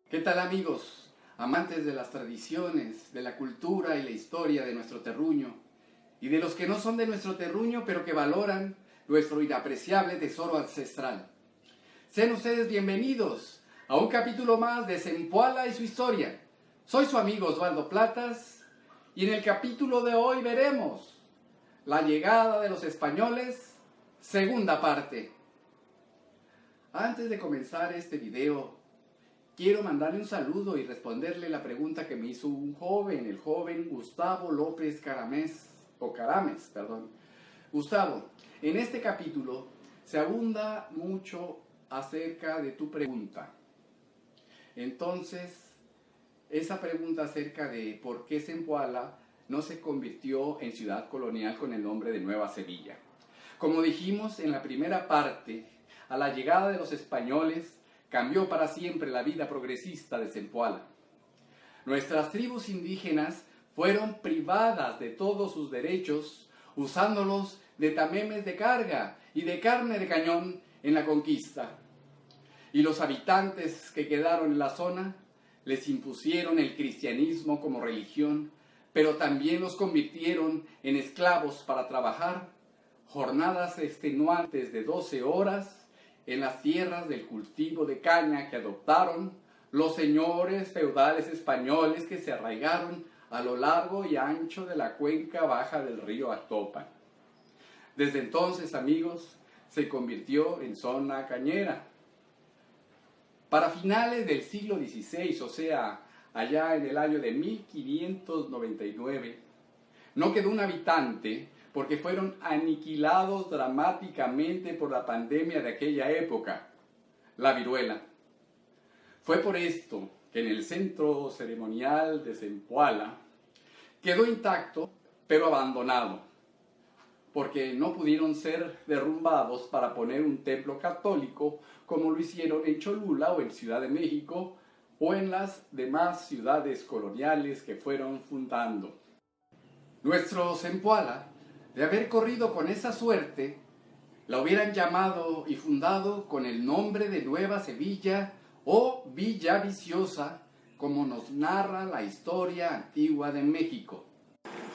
¿Qué tal, amigos? Amantes de las tradiciones, de la cultura y la historia de nuestro terruño, y de los que no son de nuestro terruño pero que valoran nuestro inapreciable tesoro ancestral. Sean ustedes bienvenidos a un capítulo más de Zempoala y su historia. Soy su amigo Osvaldo Platas, y en el capítulo de hoy veremos la llegada de los españoles, segunda parte. Antes de comenzar este video, quiero mandarle un saludo y responderle la pregunta que me hizo un joven, el joven Gustavo López Carames. Gustavo, en este capítulo se abunda mucho acerca de tu pregunta. Entonces, esa pregunta acerca de por qué Zempoala no se convirtió en ciudad colonial con el nombre de Nueva Sevilla. Como dijimos en la primera parte, a la llegada de los españoles cambió para siempre la vida progresista de Zempoala. Nuestras tribus indígenas fueron privadas de todos sus derechos, usándolos de tamemes de carga y de carne de cañón en la conquista. Y los habitantes que quedaron en la zona les impusieron el cristianismo como religión, pero también los convirtieron en esclavos para trabajar jornadas extenuantes de 12 horas en las tierras del cultivo de caña que adoptaron los señores feudales españoles que se arraigaron a lo largo y ancho de la cuenca baja del río Actopan. Desde entonces, amigos, se convirtió en zona cañera. Para finales del siglo XVI, o sea, allá en el año de 1599, no quedó un habitante porque fueron aniquilados dramáticamente por la pandemia de aquella época, la viruela. Fue por esto que en el centro ceremonial de Zempoala quedó intacto, pero abandonado, porque no pudieron ser derrumbados para poner un templo católico como lo hicieron en Cholula o en Ciudad de México o en las demás ciudades coloniales que fueron fundando. Nuestro Zempoala, de haber corrido con esa suerte, la hubieran llamado y fundado con el nombre de Nueva Sevilla o Villa Viciosa, como nos narra la historia antigua de México.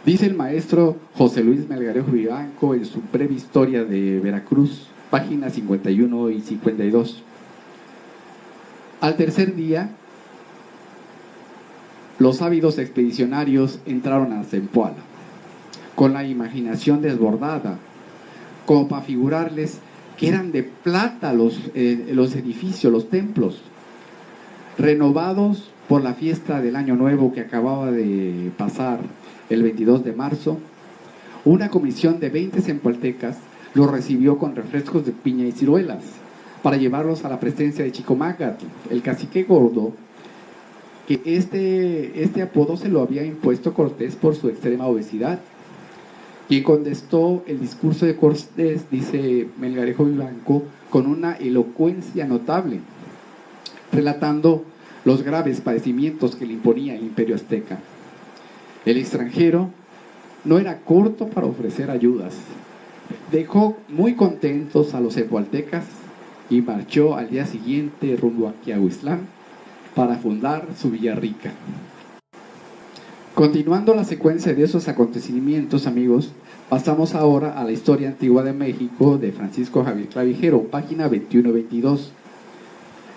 Dice el maestro José Luis Melgarejo Vivanco en su breve historia de Veracruz, páginas 51 y 52. Al tercer día, los ávidos expedicionarios entraron a Zempoala con la imaginación desbordada, como para figurarles que eran de plata los edificios, los templos, renovados por la fiesta del Año Nuevo que acababa de pasar el 22 de marzo. Una comisión de 20 zempoaltecas los recibió con refrescos de piña y ciruelas para llevarlos a la presencia de Chicomácatl, el cacique gordo, que este apodo se lo había impuesto Cortés por su extrema obesidad. Quien contestó el discurso de Cortés, dice Melgarejo Vivanco, con una elocuencia notable, relatando los graves padecimientos que le imponía el imperio azteca. El extranjero no era corto para ofrecer ayudas. Dejó muy contentos a los zempoaltecas y marchó al día siguiente rumbo a Quiahuiztlán para fundar su Villarrica. Continuando la secuencia de esos acontecimientos, amigos, pasamos ahora a la historia antigua de México de Francisco Javier Clavijero, página 21-22.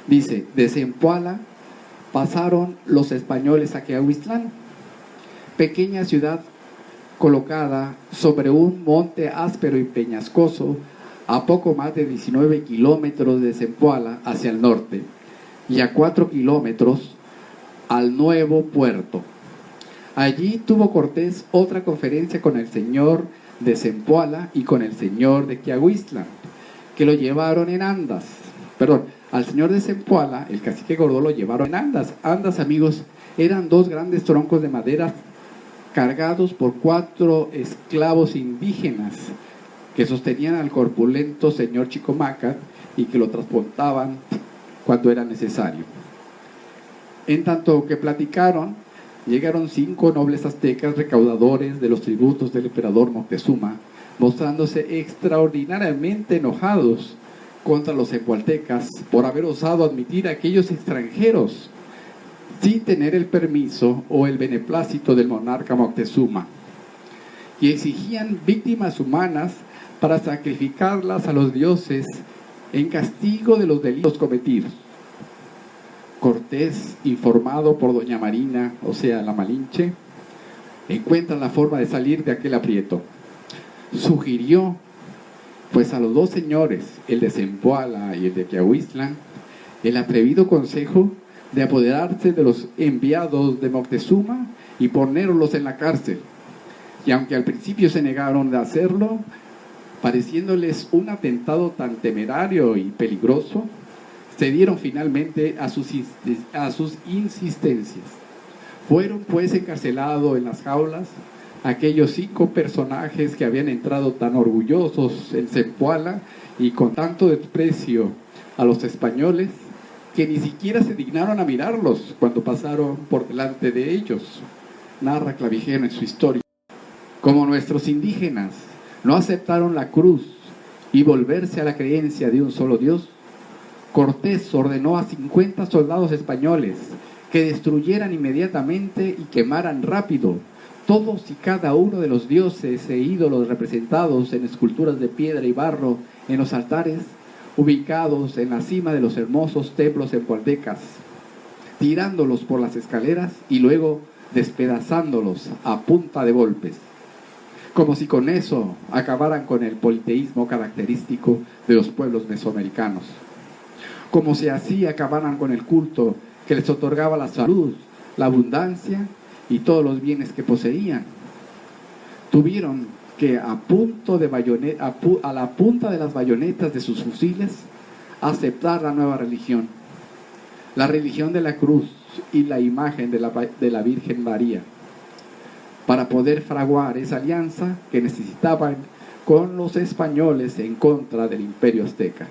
Dice: de Zempoala pasaron los españoles a Quiahuiztlán, pequeña ciudad colocada sobre un monte áspero y peñascoso a poco más de 19 kilómetros de Zempoala hacia el norte y a 4 kilómetros al nuevo puerto. Allí tuvo Cortés otra conferencia con el señor de Zempoala y con el señor de Quiahuiztlán, que lo llevaron en andas. Al señor de Zempoala, el cacique gordo, lo llevaron en andas. Andas, amigos, eran dos grandes troncos de madera cargados por 4 esclavos indígenas que sostenían al corpulento señor Chicomácatl y que lo transportaban cuando era necesario. En tanto que platicaron, llegaron 5 nobles aztecas recaudadores de los tributos del emperador Moctezuma, mostrándose extraordinariamente enojados contra los zempoaltecas por haber osado admitir a aquellos extranjeros sin tener el permiso o el beneplácito del monarca Moctezuma, y exigían víctimas humanas para sacrificarlas a los dioses en castigo de los delitos cometidos. Cortés, informado por doña Marina, o sea, la Malinche, encuentra la forma de salir de aquel aprieto. Sugirió, pues, a los dos señores, el de Zempoala y el de Quiahuiztlan, el atrevido consejo de apoderarse de los enviados de Moctezuma y ponerlos en la cárcel. Y aunque al principio se negaron de hacerlo, pareciéndoles un atentado tan temerario y peligroso, cedieron finalmente a sus insistencias. Fueron pues encarcelados en las jaulas aquellos 5 personajes que habían entrado tan orgullosos en Zempoala y con tanto desprecio a los españoles, que ni siquiera se dignaron a mirarlos cuando pasaron por delante de ellos, narra Clavijero en su historia. Como nuestros indígenas no aceptaron la cruz y volverse a la creencia de un solo Dios, Cortés ordenó a 50 soldados españoles que destruyeran inmediatamente y quemaran rápido todos y cada uno de los dioses e ídolos representados en esculturas de piedra y barro en los altares ubicados en la cima de los hermosos templos zempoaltecas, tirándolos por las escaleras y luego despedazándolos a punta de golpes, como si con eso acabaran con el politeísmo característico de los pueblos mesoamericanos, como si así acabaran con el culto que les otorgaba la salud, la abundancia y todos los bienes que poseían. Tuvieron que a la punta de las bayonetas de sus fusiles aceptar la nueva religión, la religión de la cruz y la imagen de la Virgen María, para poder fraguar esa alianza que necesitaban con los españoles en contra del Imperio Azteca.